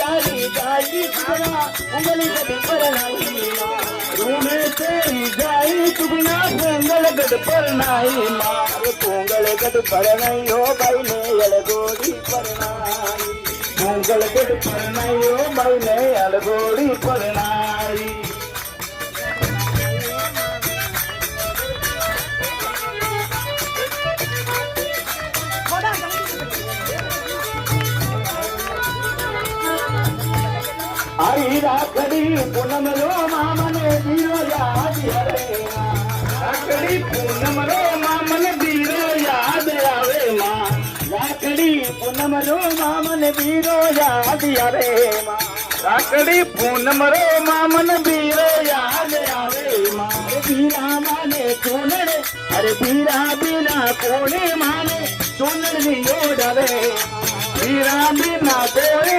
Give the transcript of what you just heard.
तारी जाई सुगना उंगली गड़ पर नहीं माँ रूमे तेरी जाई सुगना उंगल गड़ पर नहीं माँ उंगल गड़ पर नहीं हो भाई ने अलगोड़ी पर नहीं उंगल गड़ पर नहीं हो भाई ने अलगोड़ी पर नहीं हरी राखड़ी पूनम रो मामने बीरो याद आवे राखड़ी पूनम रो मामने बीरो याद आवे माँ राखड़ी पूनम रो मामने बीरो याद आवे माँ राखड़ी पूनम रो मामने बीरो याद आवे माँ बीरा माने चूनड़े अरे बीरा बिना कोने माने चूनड़ नी ओढ़ावे बीरा बिना कोने